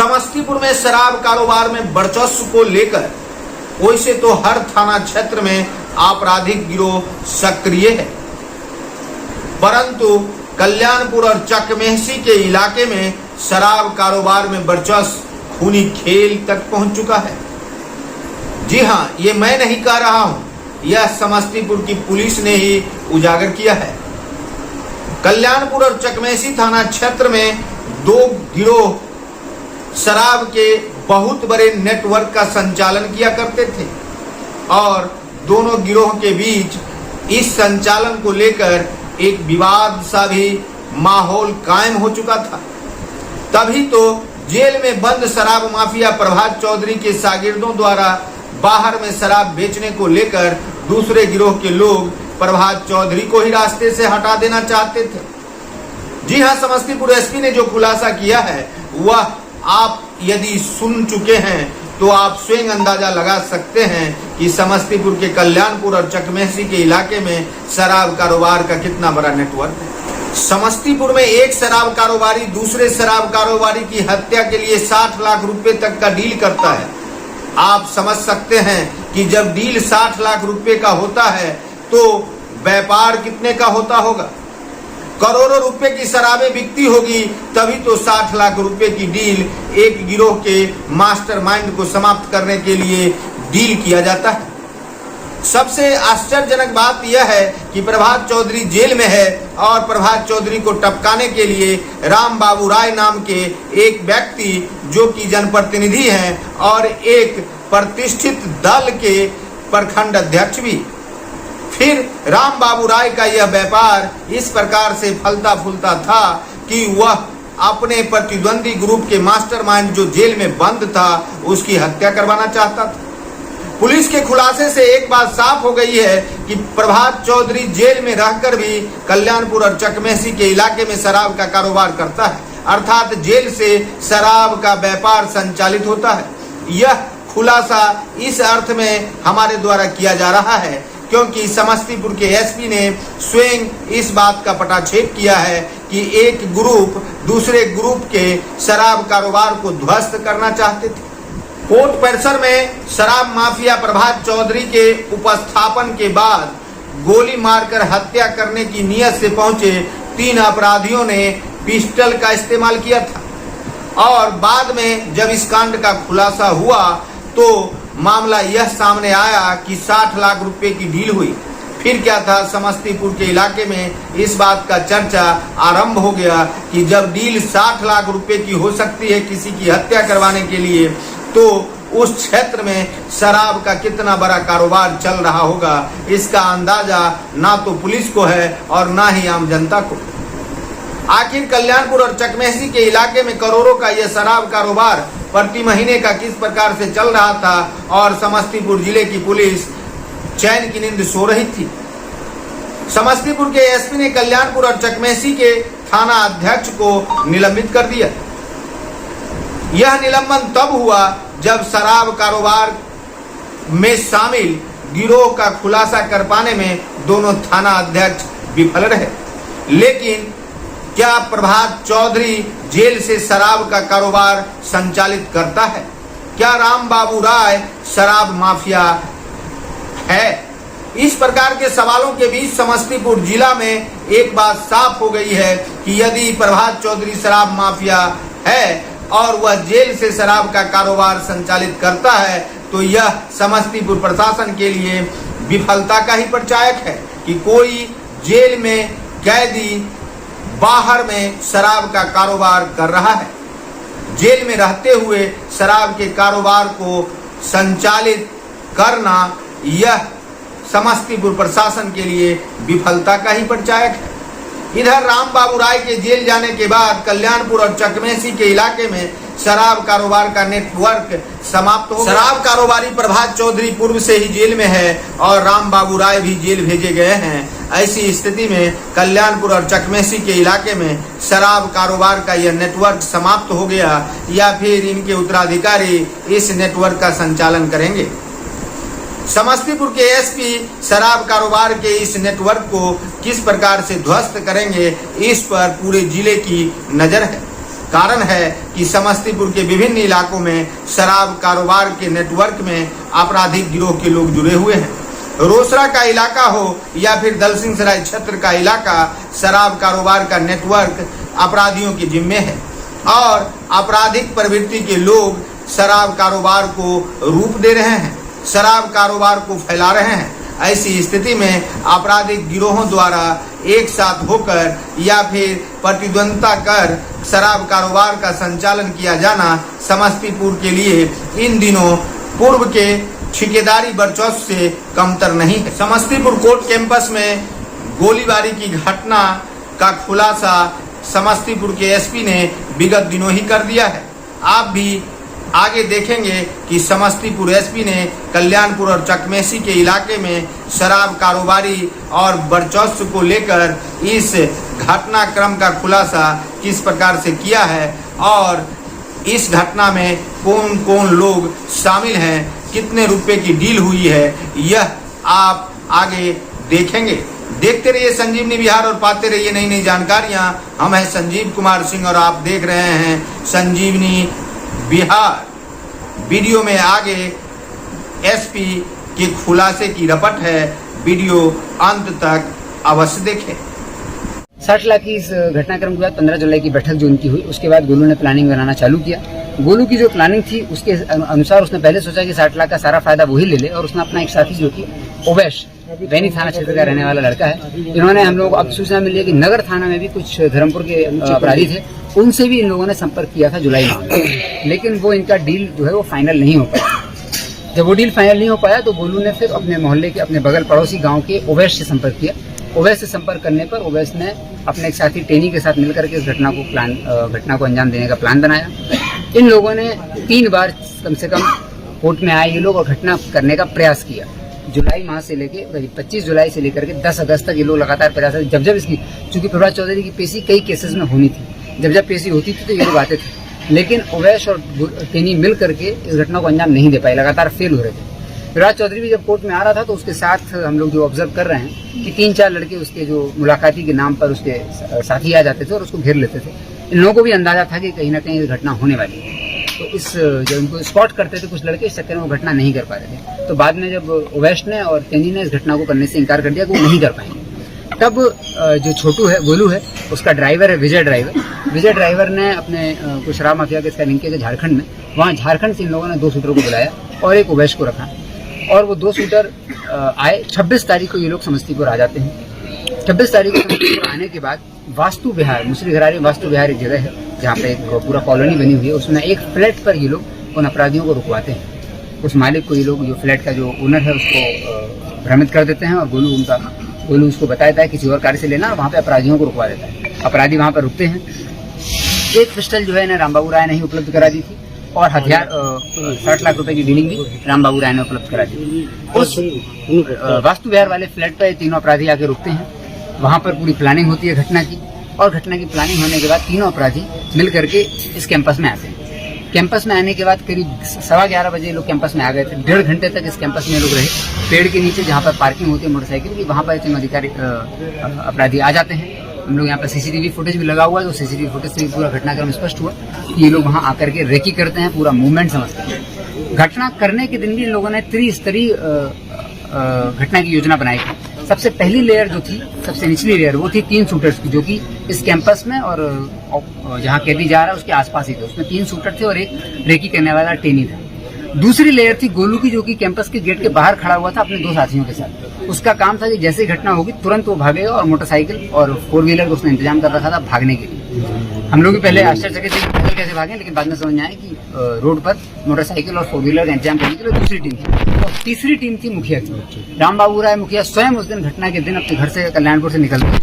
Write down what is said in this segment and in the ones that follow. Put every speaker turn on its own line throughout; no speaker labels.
समस्तीपुर में शराब कारोबार में वर्चस्व को लेकर वैसे तो हर थाना क्षेत्र में आपराधिक गिरोह सक्रिय है, परंतु कल्याणपुर और चकमेहसी के इलाके में शराब कारोबार में वर्चस्व खूनी खेल तक पहुंच चुका है। जी हाँ, ये मैं नहीं कह रहा हूं, यह समस्तीपुर की पुलिस ने ही उजागर किया है। कल्याणपुर और चकमेहसी थाना क्षेत्र में दो गिरोह शराब के बहुत बड़े नेटवर्क का संचालन किया करते थे और दोनों गिरोह के बीच इस संचालन को लेकर एक विवाद सा भी माहौल कायम हो चुका था। तभी तो जेल में बंद शराब माफिया प्रभात चौधरी के शागिर्दों द्वारा बाहर में शराब बेचने को लेकर दूसरे गिरोह के लोग प्रभात चौधरी को ही रास्ते से हटा देना चाहते थे। जी हां, समस्तीपुर एसपी ने जो खुलासा किया है वह आप यदि सुन चुके हैं तो आप स्वयं अंदाजा लगा सकते हैं कि समस्तीपुर के कल्याणपुर और चकमेहसी के इलाके में शराब कारोबार का कितना बड़ा नेटवर्क है। समस्तीपुर में एक शराब कारोबारी दूसरे शराब कारोबारी की हत्या के लिए 60 लाख रुपए तक का डील करता है। आप समझ सकते हैं कि जब डील 60 लाख रुपए का होता है तो व्यापार कितने का होता होगा। करोड़ों रुपए की शराबें बिकती होगी, तभी तो 60 लाख रुपए की डील एक गिरोह के मास्टरमाइंड को समाप्त करने के लिए डील किया जाता है। सबसे आश्चर्यजनक बात यह है कि प्रभात चौधरी जेल में है और प्रभात चौधरी को टपकाने के लिए राम बाबू राय नाम के एक व्यक्ति जो कि जनप्रतिनिधि हैं और एक प्रतिष्ठित दल के प्रखंड अध्यक्ष भी। फिर राम बाबू राय का यह व्यापार इस प्रकार से फलता फूलता था कि वह अपने प्रतिद्वंदी ग्रुप के मास्टरमाइंड जो जेल में बंद था उसकी हत्या करवाना चाहता था। पुलिस के खुलासे से एक बात साफ हो गई है कि प्रभात चौधरी जेल में रहकर भी कल्याणपुर और चकमेहसी के इलाके में शराब का कारोबार करता है, अर्थात जेल से शराब का व्यापार संचालित होता है। यह खुलासा इस अर्थ में हमारे द्वारा किया जा रहा है क्योंकि समस्तीपुर के एसपी ने स्वयं इस बात का पटाक्षेप किया है कि एक ग्रुप दूसरे ग्रुप के शराब कारोबार को ध्वस्त करना चाहते थे। कोर्ट परिसर में शराब माफिया प्रभात चौधरी के उपस्थापन के बाद गोली मारकर हत्या करने की नीयत से पहुंचे 3 अपराधियों ने पिस्टल का इस्तेमाल किया था और बाद में जब इस कांड का खुलासा हुआ तो मामला यह सामने आया कि 60 लाख रुपए की डील हुई। फिर क्या था, समस्तीपुर के इलाके में इस बात का चर्चा आरंभ हो गया कि जब डील 60 लाख रुपए की हो सकती है किसी की हत्या करवाने के लिए, तो उस क्षेत्र में शराब का कितना बड़ा कारोबार चल रहा होगा, इसका अंदाजा ना तो पुलिस को है और ना ही आम जनता को। आखिर कल्याणपुर और चकमेहसी के इलाके में करोड़ों का यह शराब कारोबार प्रति महीने का किस प्रकार से चल रहा था और समस्तीपुर जिले की पुलिस चैन की नींद सो रही थी। समस्तीपुर के एसपी ने कल्याणपुर और चकमेहसी के थाना अध्यक्ष को निलंबित कर दिया। यह निलंबन तब हुआ जब शराब कारोबार में शामिल गिरोह का खुलासा कर पाने में दोनों थाना अध्यक्ष विफल रहे। लेकिन क्या प्रभात चौधरी जेल से शराब का कारोबार संचालित करता है? क्या राम बाबू राय शराब माफिया है? इस प्रकार के सवालों के बीच समस्तीपुर जिला में एक बात साफ हो गई है कि यदि प्रभात चौधरी शराब माफिया है और वह जेल से शराब का कारोबार संचालित करता है तो यह समस्तीपुर प्रशासन के लिए विफलता का ही परिचायक है कि कोई जेल में कैदी बाहर में शराब का कारोबार कर रहा है। जेल में रहते हुए शराब के कारोबार को संचालित करना यह समस्तीपुर प्रशासन के लिए विफलता का ही परिचायक है। इधर राम बाबू राय के जेल जाने के बाद कल्याणपुर और चकमेहसी के इलाके में शराब कारोबार का नेटवर्क समाप्त हो गया। शराब कारोबारी प्रभात चौधरी पूर्व से ही जेल में है और राम बाबू राय भी जेल भेजे गए हैं। ऐसी स्थिति में कल्याणपुर और चकमेहसी के इलाके में शराब कारोबार का यह नेटवर्क समाप्त हो गया या फिर इनके उत्तराधिकारी इस नेटवर्क का संचालन करेंगे। समस्तीपुर के एसपी शराब कारोबार के इस नेटवर्क को किस प्रकार से ध्वस्त करेंगे, इस पर पूरे जिले की नजर है। कारण है कि समस्तीपुर के विभिन्न इलाकों में शराब कारोबार के नेटवर्क में आपराधिक गिरोह के लोग जुड़े हुए हैं। रोसड़ा का इलाका हो या फिर दलसिंहसराय क्षेत्र का इलाका, शराब कारोबार का नेटवर्क अपराधियों के जिम्मे है और आपराधिक प्रवृत्ति के लोग शराब कारोबार को रूप दे रहे हैं, शराब कारोबार को फैला रहे हैं। ऐसी स्थिति में आपराधिक गिरोहों द्वारा एक साथ होकर या फिर प्रतिद्वंद्विता कर शराब कारोबार का संचालन किया जाना समस्तीपुर के लिए इन दिनों पूर्व के ठेकेदारी वर्चस्व से कमतर नहीं है। समस्तीपुर कोर्ट कैंपस में गोलीबारी की घटना का खुलासा समस्तीपुर के एसपी ने विगत दिनों ही कर दिया है। आप भी आगे देखेंगे कि समस्तीपुर एसपी ने कल्याणपुर और चकमेसी के इलाके में शराब कारोबारी और वर्चस्व को लेकर इस घटनाक्रम का खुलासा किस प्रकार से किया है और इस घटना में कौन कौन लोग शामिल हैं, कितने रुपए की डील हुई है, यह आप आगे देखेंगे। देखते रहिए संजीवनी बिहार और पाते रहिए नई नई जानकारियां। हम हैं संजीव कुमार सिंह और आप देख रहे हैं संजीवनी बिहार। वीडियो में आगे एसपी के खुलासे की रपट है, वीडियो अंत तक अवश्य देखें।
60 लाख की इस घटनाक्रम के बाद 15 जुलाई की बैठक जो उनकी हुई, उसके बाद गोलू ने प्लानिंग बनाना चालू किया। गोलू की जो प्लानिंग थी उसके अनुसार उसने पहले सोचा कि 60 लाख का सारा फायदा वही ले ले और उसने अपना एक साथी जो कि ओवैश बैनी थाना क्षेत्र का रहने वाला लड़का है, इन्होंने हम लोग अब सूचना मिली है कि नगर थाना में भी कुछ धर्मपुर के अपराधी थे, उनसे भी इन लोगों ने संपर्क किया था जुलाई माह में, लेकिन वो इनका डील जो है वो फाइनल नहीं हो पाया। जब वो डील फाइनल नहीं हो पाया तो गोलू ने फिर अपने मोहल्ले के अपने बगल पड़ोसी गाँव के ओवैश से संपर्क किया। ओवैश से संपर्क करने पर ओवैश ने अपने एक साथी टेनी के साथ मिलकर के इस घटना को अंजाम देने का प्लान बनाया। इन लोगों ने 3 बार कम से कम कोर्ट में आए ये लोग और घटना करने का प्रयास किया। जुलाई माह से लेके 25 जुलाई से लेकर के 10 अगस्त तक ये लोग लगातार प्रयास, जब इसकी चूंकि प्रभात चौधरी की पेशी कई केसेस में होनी थी, जब पेशी होती थी तो ये लोग आते थे, लेकिन ओवैश और टेनी मिल करके इस घटना को अंजाम नहीं दे पाए, लगातार फेल हो रहे थे। प्रभात चौधरी भी जब कोर्ट में आ रहा था तो उसके साथ हम लोग जो ऑब्जर्व कर रहे हैं कि 3-4 लड़के उसके जो मुलाकाती के नाम पर उसके साथी आ जाते थे और उसको घेर लेते थे। इन लोगों को भी अंदाजा था कि कहीं ना कहीं ये घटना होने वाली है, तो इस जब उनको स्पॉट करते थे कुछ लड़के, इस चक्कर में वो घटना नहीं कर पा रहे थे। तो बाद में जब ओवैश ने और टेनी ने इस घटना को करने से इनकार कर दिया कि वो नहीं कर पाएंगे, तब जो छोटू है, गोलू है, उसका ड्राइवर है विजय ड्राइवर ने अपने कुछ शराब माफिया के इसका लिंक किया झारखंड में, वहाँ झारखंड से इन लोगों ने 2 शूटरों को बुलाया और एक ओवैश को रखा और वो 2 शूटर आए। 26 तारीख को ये लोग समस्तीपुर आ जाते हैं। 26 तारीख को समस्तीपुर आने के बाद वास्तु विहार, मुसरी घरारी वास्तु विहार एक जगह है जहाँ पे एक पूरा कॉलोनी बनी हुई है, उसमें एक फ्लैट पर ये लोग उन अपराधियों को रुकवाते हैं। उस मालिक को ये लोग, जो फ्लैट का जो ओनर है, उसको भ्रमित कर देते हैं और गोलू उसको बताता है किसी और कार्य से लेना और वहाँ पे अपराधियों को रुकवा देता है। अपराधी वहाँ पर रुकते हैं। एक पिस्टल जो है इन्हें रामबाबू राय ने ही उपलब्ध करा दी थी और हथियार 60 लाख रुपए की डीलिंग भी रामबाबू राय ने उपलब्ध करा दी। उस वास्तु विहार वाले फ्लैट पर तीनों अपराधी आके रुकते हैं। वहाँ पर पूरी प्लानिंग होती है घटना की और घटना की प्लानिंग होने के बाद तीनों अपराधी मिल करके इस कैंपस में आते हैं। कैंपस में आने के बाद करीब 11:15 बजे लोग कैंपस में आ गए थे। 1.5 घंटे तक इस कैंपस में लोग रहे। पेड़ के नीचे जहाँ पर पार्किंग होती है मोटरसाइकिल की, वहाँ पर तीनों अधिकारी अपराधी आ जाते हैं। हम लोग यहाँ पर सीसीटीवी फुटेज भी लगा हुआ है, तो सीसीटीवी फुटेज से पूरा घटनाक्रम स्पष्ट हुआ कि ये लोग वहाँ आकर के रेकी करते हैं, पूरा मूवमेंट समझते हैं। घटना करने के दिन भी इन लोगों ने त्रिस्तरीय घटना की योजना बनाई थी। सबसे पहली लेयर जो थी, सबसे निचली लेयर, वो थी 3 शूटर्स की, जो कि इस कैंपस में और जहाँ कैदी जा रहा है उसके आसपास ही थे। उसमें 3 शूटर थे और एक रेकी करने वाला टेनी था। दूसरी लेयर थी गोलू की, जो कि कैंपस के गेट के बाहर खड़ा हुआ था अपने 2 साथियों के साथ। उसका काम था कि जैसे ही घटना होगी तुरंत वो भागेगा और मोटरसाइकिल और 4 व्हीलर का उसने इंतजाम कर रखा था भागने के लिए। हम लोग भी पहले आश्चर्यचकित थे कि पैदल कैसे भागे, लेकिन बाद में समझ में आया कि रोड पर मोटरसाइकिल और 4 व्हीलर का इंतजाम करने के लिए दूसरी टीम थी। और तीसरी टीम थी मुखिया की। रामबाबू राय मुखिया स्वयं उस दिन घटना के दिन अपने घर से कल्याणपुर से निकलते हैं।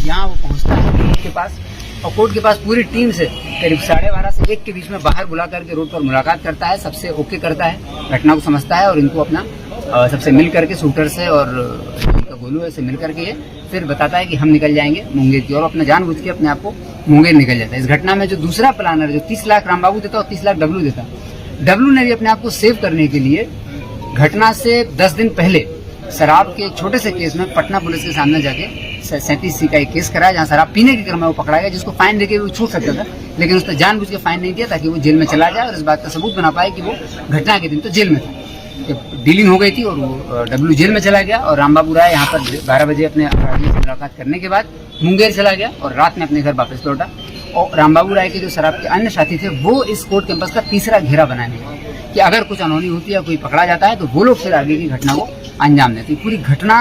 यहाँ वो पहुंचता है कोर्ट के पास और कोर्ट के पास पूरी टीम से करीब 12:30 से 1 के बीच में बाहर बुला करके रोड पर मुलाकात करता है, सबसे ओके करता है, घटना को समझता है और इनको अपना सबसे मिल करके शूटर से और इनका गोलू है से मिल करके ये फिर बताता है कि हम निकल जाएंगे मुंगेर की, और अपना जानबूझ के अपने आप को मुंगेर निकल जाता है। इस घटना में जो दूसरा प्लानर जो 30 लाख रामबाबू देता और 30 लाख डब्लू देता, डब्लू ने भी अपने आप को सेव करने के लिए घटना से 10 दिन पहले शराब के छोटे से केस में पटना पुलिस के सामने जाके 37C का एक केस कराया जहाँ शराब पीने के क्रम में वो पकड़ा गया, जिसको फाइन देके वो छूट सकता था, लेकिन उसने जानबूझ के फाइन नहीं दिया ताकि वो जेल में चला जाए और इस बात का सबूत बना पाए कि वो घटना के दिन तो जेल में था। डीलिंग हो गई थी और वो डब्लू जेल में चला गया और रामबाबू राय यहाँ पर 12 बजे अपने अपराधियों से मुलाकात करने के बाद मुंगेर चला गया और रात में अपने घर वापस लौटा। और रामबाबू राय के जो शराब के अन्य साथी थे वो इस कोर्ट कैंपस का तीसरा घेरा बनाए हुए कि अगर कुछ अनहोनी होती है, कोई पकड़ा जाता है तो वो लोग फिर आगे की घटना को अंजाम देते। पूरी घटना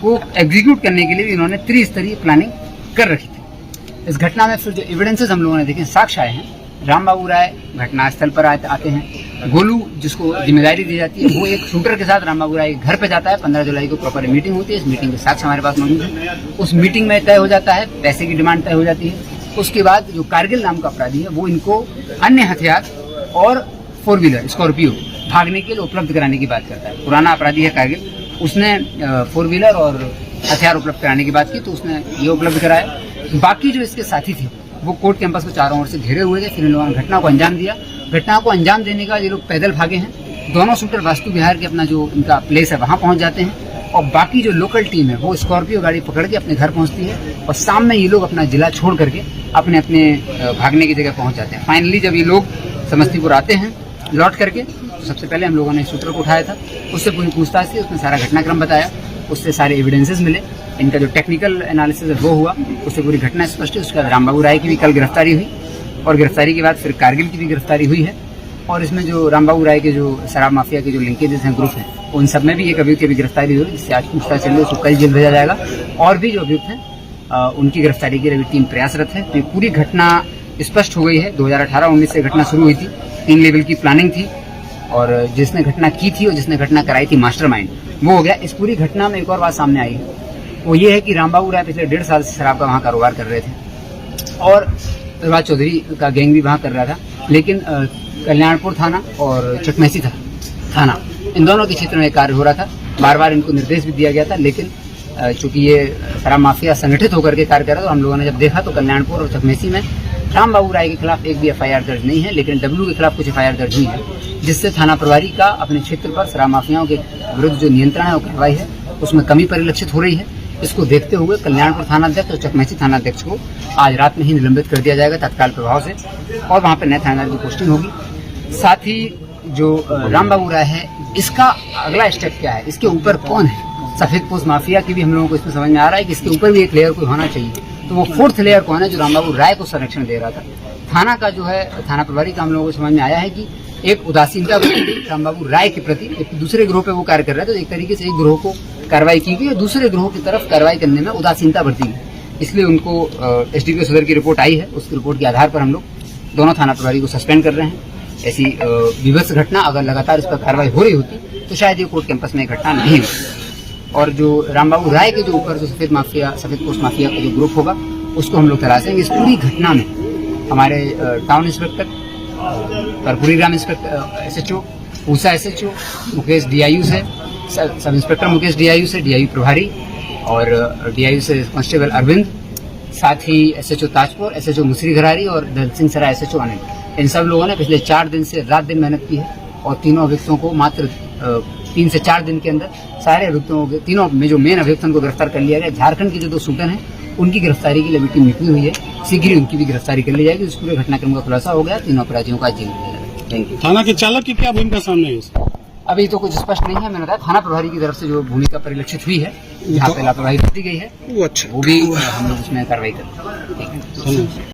को एग्जीक्यूट करने के लिए भी इन्होंने त्रिस्तरीय प्लानिंग कर रखी थी। इस घटना में फिर जो एविडेंसेस हम लोगों ने देखे, साक्ष्य आए हैं, रामबाबू राय घटनास्थल पर आते हैं, गोलू जिसको जिम्मेदारी दी जाती है वो एक शूटर के साथ रामबाबू राय के घर पे जाता है। 15 जुलाई को प्रॉपर मीटिंग होती है, इस मीटिंग के साक्ष्य हमारे पास मौजूद है। उस मीटिंग में तय हो जाता है, पैसे की डिमांड तय हो जाती है। उसके बाद जो कारगिल नाम का अपराधी है वो इनको अन्य हथियार और 4 व्हीलर स्कॉर्पियो भागने के लिए उपलब्ध कराने की बात करता है। पुराना अपराधी है कारगिल, उसने 4 व्हीलर और हथियार उपलब्ध कराने की बात की तो उसने ये उपलब्ध कराया। बाकी जो इसके साथी थे वो कोर्ट कैंपस को चारों ओर से घेरे हुए थे। फिर इन लोगों ने घटना को अंजाम दिया। घटना को अंजाम देने के बाद ये लोग पैदल भागे हैं। दोनों शूटर वास्तु विहार के अपना जो इनका प्लेस है वहाँ पहुँच जाते हैं और बाकी जो लोकल टीम है वो स्कॉर्पियो गाड़ी पकड़ के अपने घर पहुँचती है और शाम में ये लोग अपना जिला छोड़ करके अपने अपने भागने की जगह पहुँच जाते हैं। फाइनली जब ये लोग समस्तीपुर आते हैं लौट करके तो सबसे पहले हम लोगों ने शूटर को उठाया था, उससे पूरी पूछताछ की, उसने सारा घटनाक्रम बताया, उससे सारे एविडेंसेस मिले, इनका जो टेक्निकल एनालिसिस है वो हुआ, उससे पूरी घटना स्पष्ट है। उसके बाद रामबाबू राय की भी कल गिरफ्तारी हुई और गिरफ्तारी के बाद फिर कारगिल की भी गिरफ्तारी हुई है। और इसमें जो रामबाबू राय के जो शराब माफिया के जो लिंकेजेस हैं, ग्रुप हैं, उन सब में भी एक अभियुक्त की भी गिरफ्तारी हुई, जिससे आज पूछताछ चल रही है, उसको कल जेल भेजा जाएगा। और भी जो अभियुक्त हैं उनकी गिरफ्तारी के लिए भी टीम प्रयासरत है। तो ये पूरी घटना स्पष्ट हो गई है। 2018-19 से घटना शुरू हुई थी, 3 लेवल की प्लानिंग थी और जिसने घटना की थी और जिसने घटना कराई थी मास्टरमाइंड वो हो गया। इस पूरी घटना में एक और बात सामने आई है, वो ये है कि रामबाबू राय पिछले 1.5 साल से शराब का वहाँ कारोबार कर रहे थे और प्रभात चौधरी का गैंग भी वहाँ कर रहा था, लेकिन कल्याणपुर थाना और चकमेसी थाना इन दोनों के क्षेत्र में कार्य हो रहा था। बार बार इनको निर्देश भी दिया गया था, लेकिन चूंकि ये शराब माफिया संगठित होकर के कार्य कर रहा था तो हम लोगों ने जब देखा तो कल्याणपुर और चकमेसी में रामबाबू राय के खिलाफ एक भी FIR दर्ज नहीं है, लेकिन डब्लू के खिलाफ कुछ FIR दर्ज हुई है, जिससे थाना प्रभारी का अपने क्षेत्र पर शराब माफियाओं के विरुद्ध जो नियंत्रण है और कार्रवाई है उसमें कमी परिलक्षित हो रही है। इसको देखते हुए कल्याणपुर थानाध्यक्ष और चकमेसी थानाध्यक्ष को आज रात में ही निलंबित कर दिया जाएगा तत्काल प्रभाव से और वहाँ पर नए थानेदार की पोस्टिंग होगी। साथ ही जो रामबाबू राय है इसका अगला स्टेप क्या है, इसके ऊपर कौन है, सफेद पोस्ट माफिया की भी हम लोगों को इसमें समझ में आ रहा है कि इसके ऊपर भी एक लेयर कोई होना चाहिए। तो वो 4th लेयर कौन है जो रामबाबू राय को संरक्षण दे रहा था। थाना का जो है थाना प्रभारी का हम लोगों को समझ में आया है कि एक उदासीनता रामबाबू राय के प्रति, एक दूसरे ग्रोह पे वो कार्य कर रहे थे, तो एक तरीके से एक ग्रोह को कार्रवाई की गई और दूसरे ग्रोह की तरफ कार्रवाई करने में उदासीनता बरती गई। इसलिए उनको SDPO सदर की रिपोर्ट आई है, उस रिपोर्ट के आधार पर हम लोग दोनों थाना प्रभारी को सस्पेंड कर रहे हैं। ऐसी विभत्स घटना अगर लगातार इस पर कार्रवाई हो रही होती तो शायद ये कोर्ट कैंपस में घटना नहीं होती। और जो रामबाबू राय के जो ऊपर जो सफेद पोस्ट माफिया का जो ग्रुप होगा उसको हम लोग तलाशेंगे। इस पूरी घटना में हमारे town inspector, Karpuri Gram inspector SHO, Usha SHO, Mukesh DIU से, सब इंस्पेक्टर मुकेश DIU से, DIU प्रभारी और DIU से कांस्टेबल अरविंद, साथ ही SHO ताजपुर, SHO मुसरी घरारी और दलसिंह सराय SHO अनिल, इन सब लोगों ने पिछले 4 दिन से रात दिन मेहनत की है और तीनों अभियुक्तों को मात्र 3 से 4 दिन के अंदर सारे अभियुक्तों के, तीनों में जो मेन अभियुक्तों को गिरफ्तार कर लिया गया। झारखंड के जो 2 शूटर हैं उनकी गिरफ्तारी के लिए टीम निकली हुई है, शीघ्र ही उनकी भी गिरफ्तारी कर ली जाएगी। इस पूरे घटनाक्रम का खुलासा हो गया, तीनों अपराधियों का जेल भेजा जाएगा। Thank you.
थाना के चालक की क्या भूमिका सामने है?
अभी तो कुछ स्पष्ट नहीं है। मैंने बताया थाना प्रभारी की तरफ से जो भूमिका परिलक्षित हुई है, जहाँ पे लापरवाही बरती गई है, वो भी हम लोग उसमें कार्रवाई करेंगे।